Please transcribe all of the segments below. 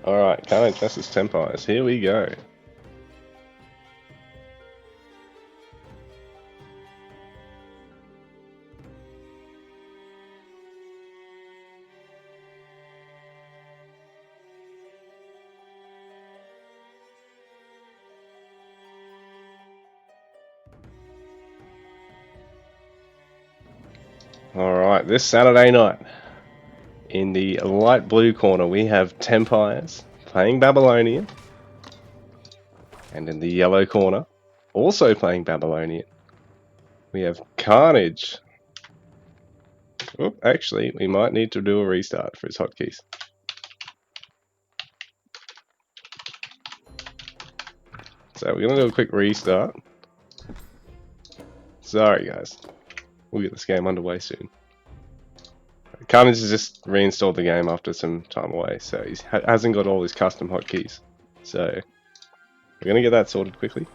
Alright, Carnage versus Tempires. Here we go. Alright, this Saturday night, in the light blue corner, we have Tempires playing Babylonian. And in the yellow corner, also playing Babylonian, we have Carnage. Oh, actually, we might need to do a restart for his hotkeys. So we're going to do a quick restart. Sorry guys, we'll get this game underway soon. Carnage has just reinstalled the game after some time away, so he hasn't got all his custom hotkeys. So we're going to get that sorted quickly.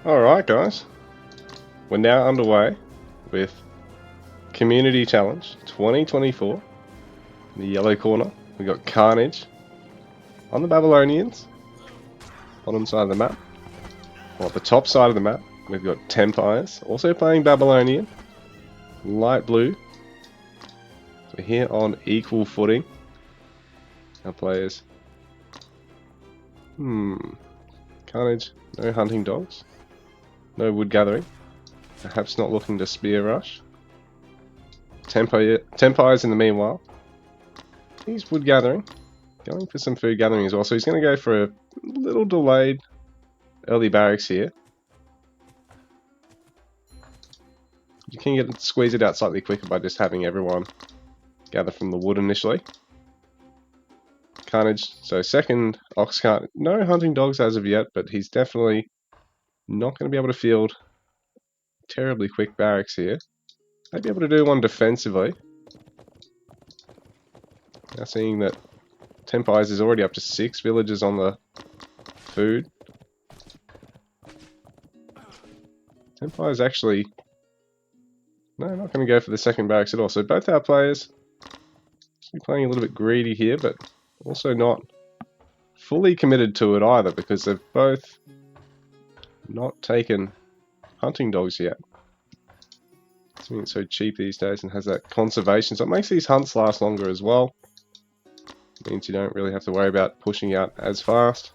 Alright guys, we're now underway with Community Challenge 2024. In the yellow corner, we got Carnage on the Babylonians, bottom side of the map. Well, at the top side of the map, we've got Tempires, also playing Babylonian, light blue. So here on equal footing, our players. Carnage, no hunting dogs. No wood gathering. Perhaps not looking to spear rush. Tempires in the meanwhile. He's wood gathering. Going for some food gathering as well. So he's going to go for a little delayed early barracks here. You can squeeze it out slightly quicker by just having everyone gather from the wood initially. Carnage, so second ox cart. No hunting dogs as of yet, but he's definitely not going to be able to field terribly quick barracks here. Might be able to do one defensively. Now seeing that Tempires is already up to 6 villagers on the food. Tempires actually... No, not going to go for the second barracks at all. So both our players playing a little bit greedy here, but also not fully committed to it either, because they've both not taken hunting dogs yet. I mean, it's so cheap these days and has that conservation, so it makes these hunts last longer as well. Means you don't really have to worry about pushing out as fast.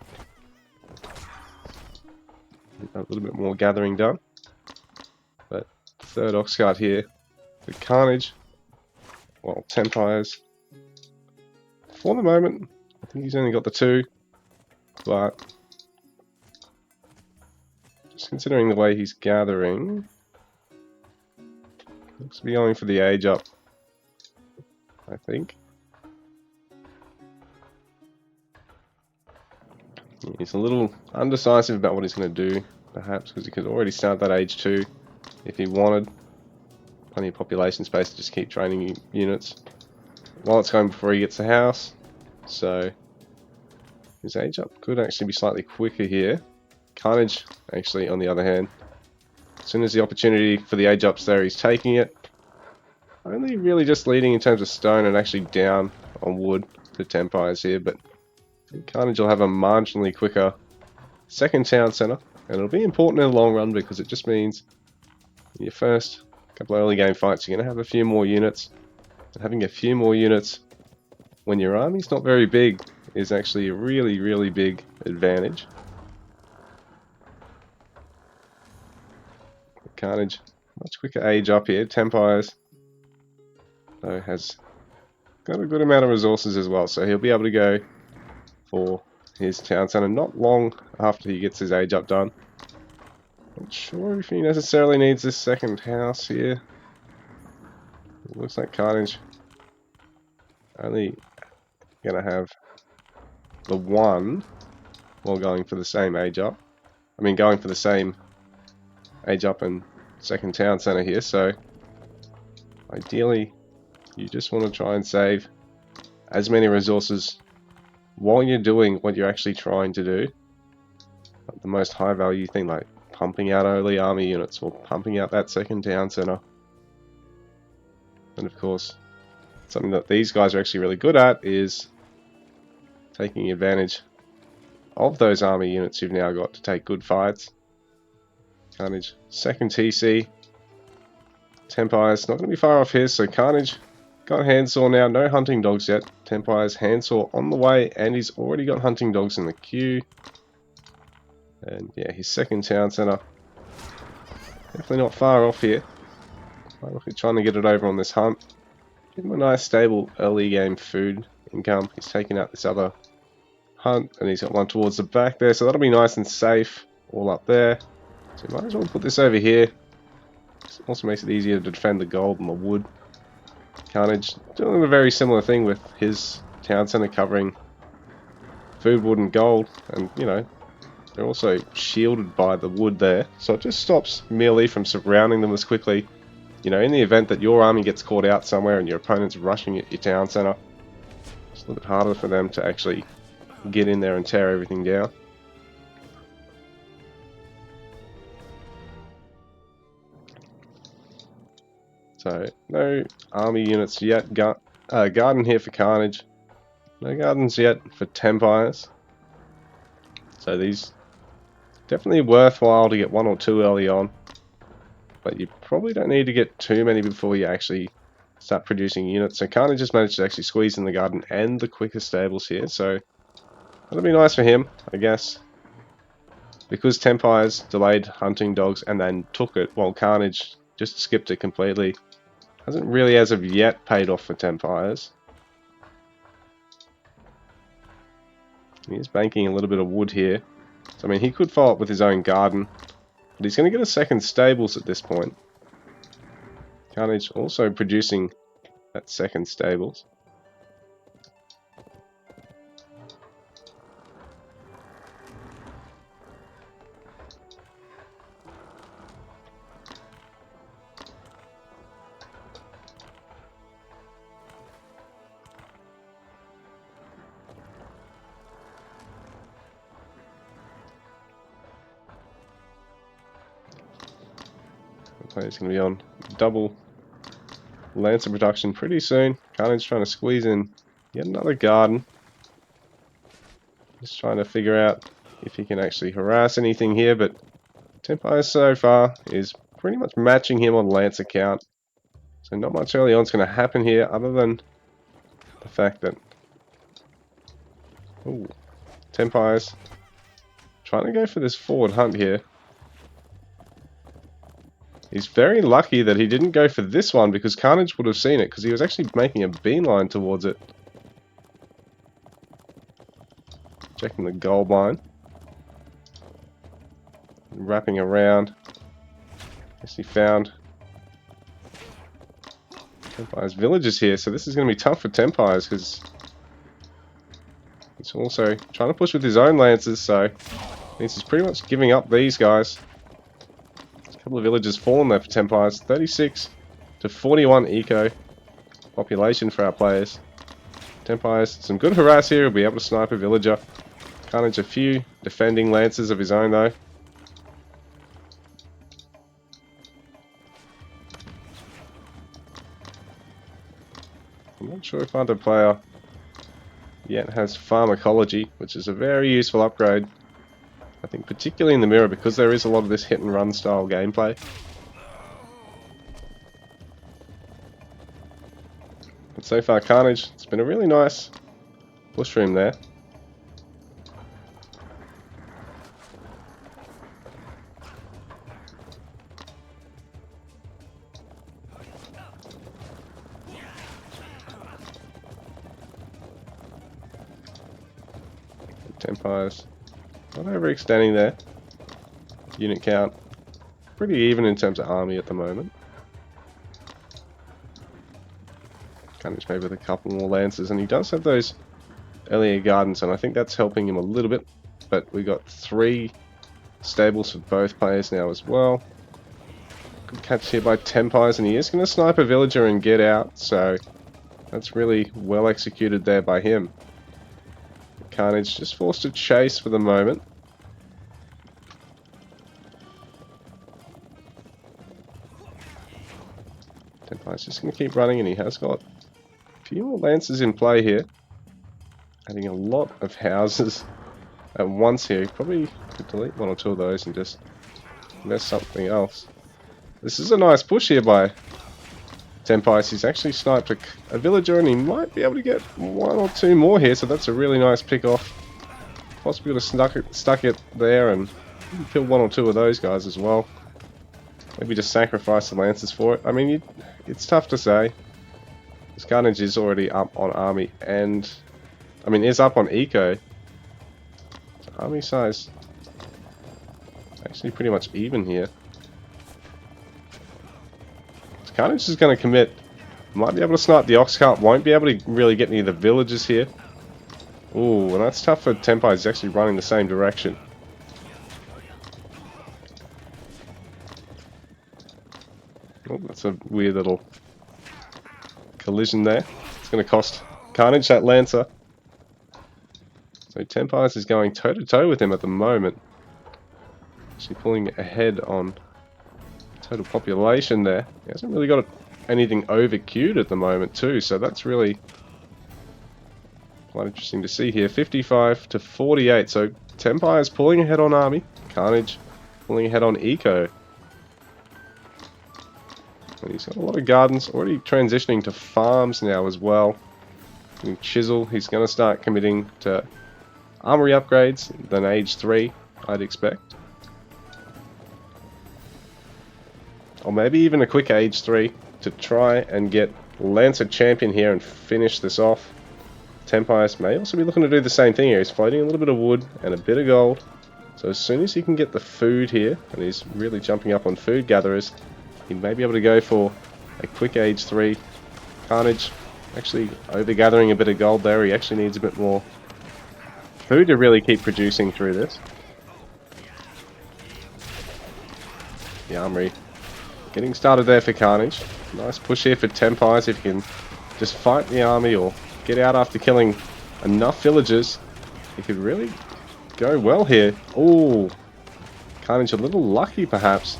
A little bit more gathering done. But third ox cart here. The Carnage. Well, Tempires. For the moment, I think he's only got the 2. But just considering the way he's gathering, looks to be going for the age up, I think. He's a little undecisive about what he's going to do, perhaps because he could already start that age 2 if he wanted. Plenty of population space to just keep training units while it's going before he gets the house. So his age up could actually be slightly quicker here. Carnage, actually, on the other hand, as soon as the opportunity for the age up's there, he's taking it. Only really just leading in terms of stone and actually down on wood to Tempires here, but Carnage will have a marginally quicker second town centre, and it'll be important in the long run because it just means in your first couple of early game fights you're going to have a few more units, and having a few more units when your army's not very big is actually a really big advantage. Carnage, much quicker age up here. Tempires, though, has got a good amount of resources as well, so he'll be able to go for his town centre not long after he gets his age up done. Not sure if he necessarily needs this second house here. It looks like Carnage only gonna have the 1 while going for the same age up. I mean, going for the same age up and second town centre here, so ideally you just want to try and save as many resources while you're doing what you're actually trying to do. The most high value thing, like pumping out early army units or pumping out that second town centre. And of course, something that these guys are actually really good at is taking advantage of those army units you've now got to take good fights. Carnage, second TC. Tempires, not going to be far off here, so Carnage got handsaw now, no hunting dogs yet. Tempires, handsaw on the way, and he's already got hunting dogs in the queue. And yeah, his second town centre, definitely not far off here. Look at trying to get it over on this hunt. Give him a nice stable early game food income. He's taking out this other hunt, and he's got one towards the back there, so that'll be nice and safe all up there. So you might as well put this over here. This also makes it easier to defend the gold and the wood. Carnage doing a very similar thing with his town centre covering food, wood and gold, and you know, they're also shielded by the wood there, so it just stops melee from surrounding them as quickly. You know, in the event that your army gets caught out somewhere and your opponent's rushing at your town centre, it's a little bit harder for them to actually get in there and tear everything down. So, no army units yet. Garden here for Carnage. No gardens yet for Tempires. So these definitely worthwhile to get 1 or 2 early on. But you probably don't need to get too many before you actually start producing units. So Carnage just managed to actually squeeze in the garden and the quicker stables here. So that'll be nice for him, I guess. Because Tempires delayed hunting dogs and then took it, while Carnage just skipped it completely. Hasn't really, as of yet, paid off for Tempires. He is banking a little bit of wood here. So, I mean, he could follow up with his own garden. But he's going to get a second stables at this point. Carnage also producing that second stables. He's going to be on double Lancer production pretty soon. Carnage trying to squeeze in yet another garden. Just trying to figure out if he can actually harass anything here, but Tempires so far is pretty much matching him on Lancer count. So not much early on is going to happen here, other than the fact that Ooh. Tempires. Trying to go for this forward hunt here. He's very lucky that he didn't go for this one because Carnage would have seen it because he was actually making a beeline towards it. Checking the gold mine. Wrapping around. Guess he found Tempires villages here, so this is going to be tough for Tempires because he's also trying to push with his own lancers, so he's pretty much giving up these guys. A couple of villages fallen there for Tempires. 36 to 41 eco population for our players. Tempires, some good harass here. He'll be able to snipe a villager. Carnage a few defending lancers of his own though. I'm not sure if either player yet has pharmacology, which is a very useful upgrade. I think particularly in the mirror because there is a lot of this hit and run style gameplay. But so far Carnage, it's been a really nice push for him there. Tempires not overextending there. Unit count pretty even in terms of army at the moment. Carnage maybe with a couple more lancers, and he does have those earlier gardens, and I think that's helping him a little bit. But we got 3 stables for both players now as well. Good catch here by Tempires, and he is going to snipe a villager and get out, so that's really well executed there by him. Carnage just forced to chase for the moment. Tempire's just going to keep running, and he has got a few more lancers in play here. Adding a lot of houses at once here. Probably could delete 1 or 2 of those and just invest something else. This is a nice push here by Tempires. He's actually sniped a villager, and he might be able to get 1 or 2 more here, so that's a really nice pick off. Possibly would have stuck it there and kill 1 or 2 of those guys as well. Maybe just sacrifice the lancers for it. I mean, it's tough to say. This Carnage is already up on army and... I mean, is up on eco. So army size actually pretty much even here. Carnage is going to commit. Might be able to snipe the ox cart. Won't be able to really get any of the villages here. Ooh, and that's tough for Tempires. He's actually running the same direction. Oh, that's a weird little collision there. It's going to cost Carnage that Lancer. So Tempires is going toe-to-toe with him at the moment. Actually pulling ahead on total population there. He hasn't really got anything over-queued at the moment too, so that's really quite interesting to see here. 55 to 48, so Tempires pulling ahead on army, Carnage pulling ahead on eco. And he's got a lot of gardens, already transitioning to farms now as well. And Chisel, he's going to start committing to armory upgrades, then age 3, I'd expect. Or maybe even a quick age 3 to try and get Lancer Champion here and finish this off. Tempires may also be looking to do the same thing here. He's floating a little bit of wood and a bit of gold. So as soon as he can get the food here, and he's really jumping up on food gatherers, he may be able to go for a quick age 3. Carnage actually over-gathering a bit of gold there. He actually needs a bit more food to really keep producing through this. The armory getting started there for Carnage. Nice push here for Tempires. If he can just fight the army or get out after killing enough villagers, he could really go well here. Ooh, Carnage a little lucky perhaps.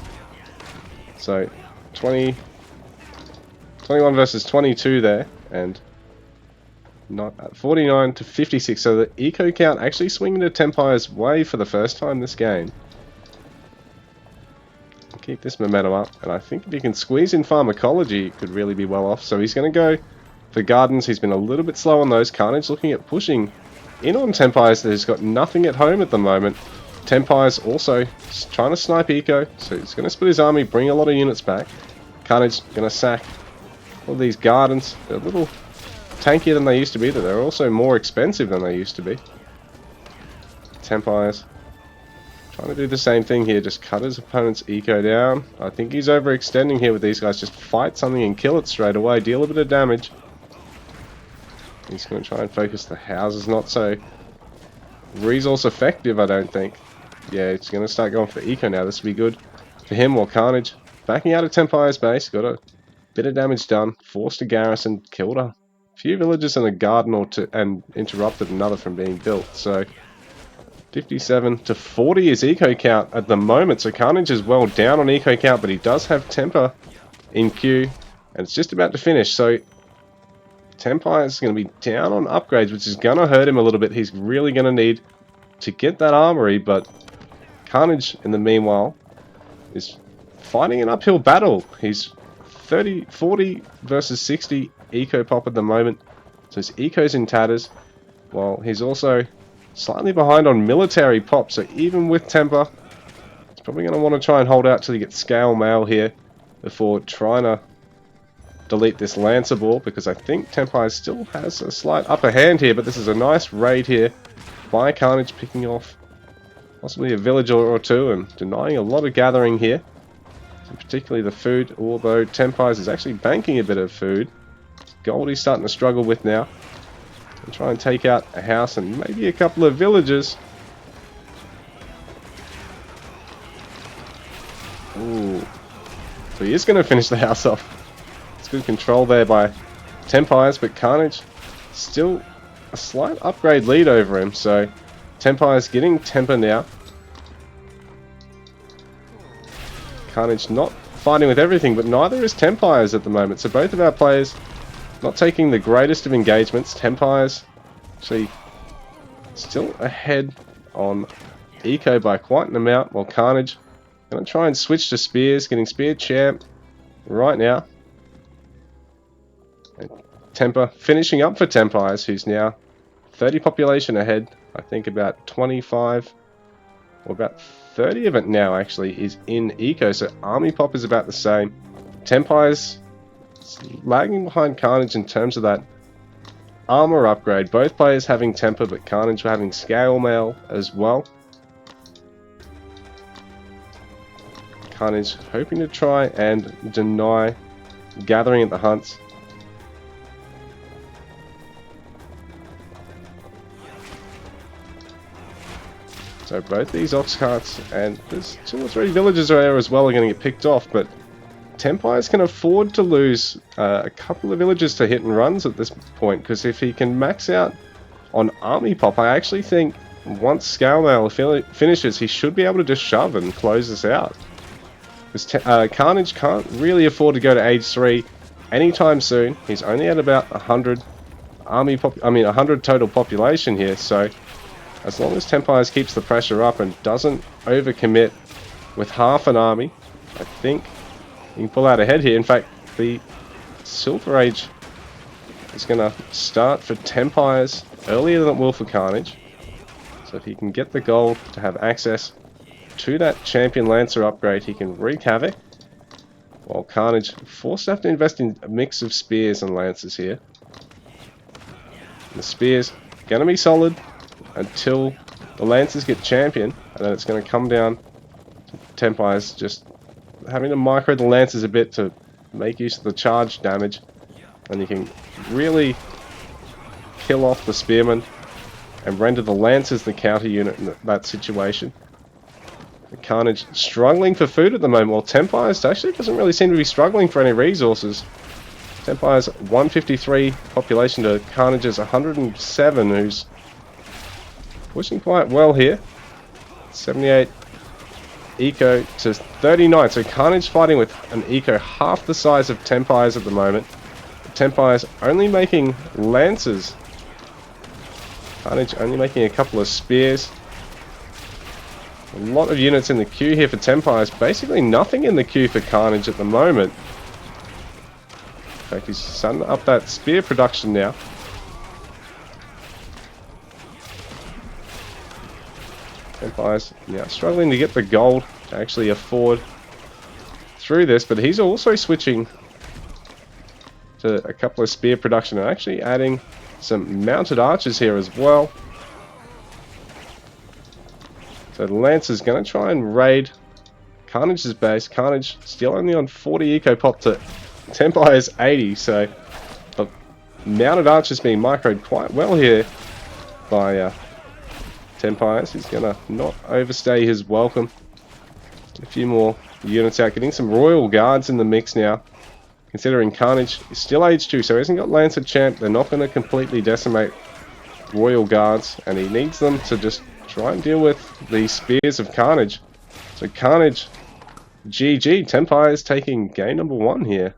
So 21 versus 22 there, and not at 49 to 56. So the eco count actually swinging to Tempire's way for the first time this game. Keep this momentum up, and I think if he can squeeze in pharmacology, it could really be well off. So he's going to go for gardens. He's been a little bit slow on those. Carnage looking at pushing in on Tempires. There's got nothing at home at the moment. Tempires also trying to snipe Eco, so he's going to split his army, bring a lot of units back. Carnage going to sack all these gardens. They're a little tankier than they used to be, but they're also more expensive than they used to be. Tempires trying to do the same thing here, just cut his opponent's eco down. I think he's overextending here with these guys. Just fight something and kill it straight away, deal a bit of damage. He's going to try and focus the houses, not so resource effective, I don't think. Yeah, it's going to start going for eco now. This will be good for him. While Carnage backing out of Tempire's base, got a bit of damage done, forced a garrison, killed a few villages and a garden or two, and interrupted another from being built. So 57 to 40 is eco count at the moment. So Carnage is well down on eco count, but he does have Temper in queue, and it's just about to finish. So Tempire is going to be down on upgrades, which is going to hurt him a little bit. He's really going to need to get that armory, but Carnage, in the meanwhile, is fighting an uphill battle. He's 40 versus 60 eco pop at the moment, so his eco's in tatters, while he's also slightly behind on military pop. So even with Temper, he's probably going to want to try and hold out till he gets scale mail here before trying to delete this Lancer ball, because I think Tempire still has a slight upper hand here. But this is a nice raid here by Carnage, picking off possibly a village or two and denying a lot of gathering here, and particularly the food, although Tempires is actually banking a bit of food. Goldie's starting to struggle with now, and try and take out a house and maybe a couple of villages. Ooh. So he is going to finish the house off. It's good control there by Tempires, but Carnage still a slight upgrade lead over him. So Tempires getting Temper now. Carnage not fighting with everything, but neither is Tempires at the moment. So both of our players not taking the greatest of engagements. Tempires actually still ahead on eco by quite an amount, while Carnage going to try and switch to spears, getting spear champ right now. And Temper finishing up for Tempires, who's now 30 population ahead. I think about 25 or about 30 of it now actually is in eco, so army pop is about the same. Tempires lagging behind Carnage in terms of that armor upgrade. Both players having Temper, but Carnage having scale mail as well. Carnage hoping to try and deny gathering at the hunts. So both these ox carts, and there's 2 or 3 villages there as well, are going to get picked off, but Tempires can afford to lose a couple of villages to hit and runs at this point, because if he can max out on army pop, I actually think once scale mail finishes, he should be able to just shove and close this out. Because Carnage can't really afford to go to age 3 anytime soon. He's only at about 100 100 total population here, so as long as Tempires keeps the pressure up and doesn't overcommit with half an army, I think he can pull out ahead here. In fact, the Silver Age is going to start for Tempires earlier than it will for Carnage. So if he can get the gold to have access to that Champion Lancer upgrade, he can wreak havoc. While Carnage forced to have to invest in a mix of spears and lancers here. And the spears going to be solid until the lancers get champion, and then it's going to come down to Tempires just having to micro the lancers a bit to make use of the charge damage, and you can really kill off the spearmen and render the lancers the counter unit in that situation. Carnage struggling for food at the moment, while Tempires actually doesn't really seem to be struggling for any resources. Tempires 153 population to Carnage's 107, who's pushing quite well here. 78 eco to 39, so Carnage fighting with an eco half the size of Tempires at the moment. Tempires only making lancers. Carnage only making a couple of spears. A lot of units in the queue here for Tempires. Basically nothing in the queue for Carnage at the moment. In fact, he's starting up that spear production now. Tempires now struggling to get the gold to actually afford through this, but he's also switching to a couple of spear production and actually adding some mounted archers here as well. So the Lancer's going to try and raid Carnage's base. Carnage still only on 40 eco pop to Tempires 80, so the mounted archers being microed quite well here by Tempires. He's going to not overstay his welcome. A few more units out, getting some Royal Guards in the mix now. Considering Carnage is still age 2, so he hasn't got Lancer Champ, they're not going to completely decimate Royal Guards, and he needs them to just try and deal with the spears of Carnage. So Carnage, GG, Tempires taking game number 1 here.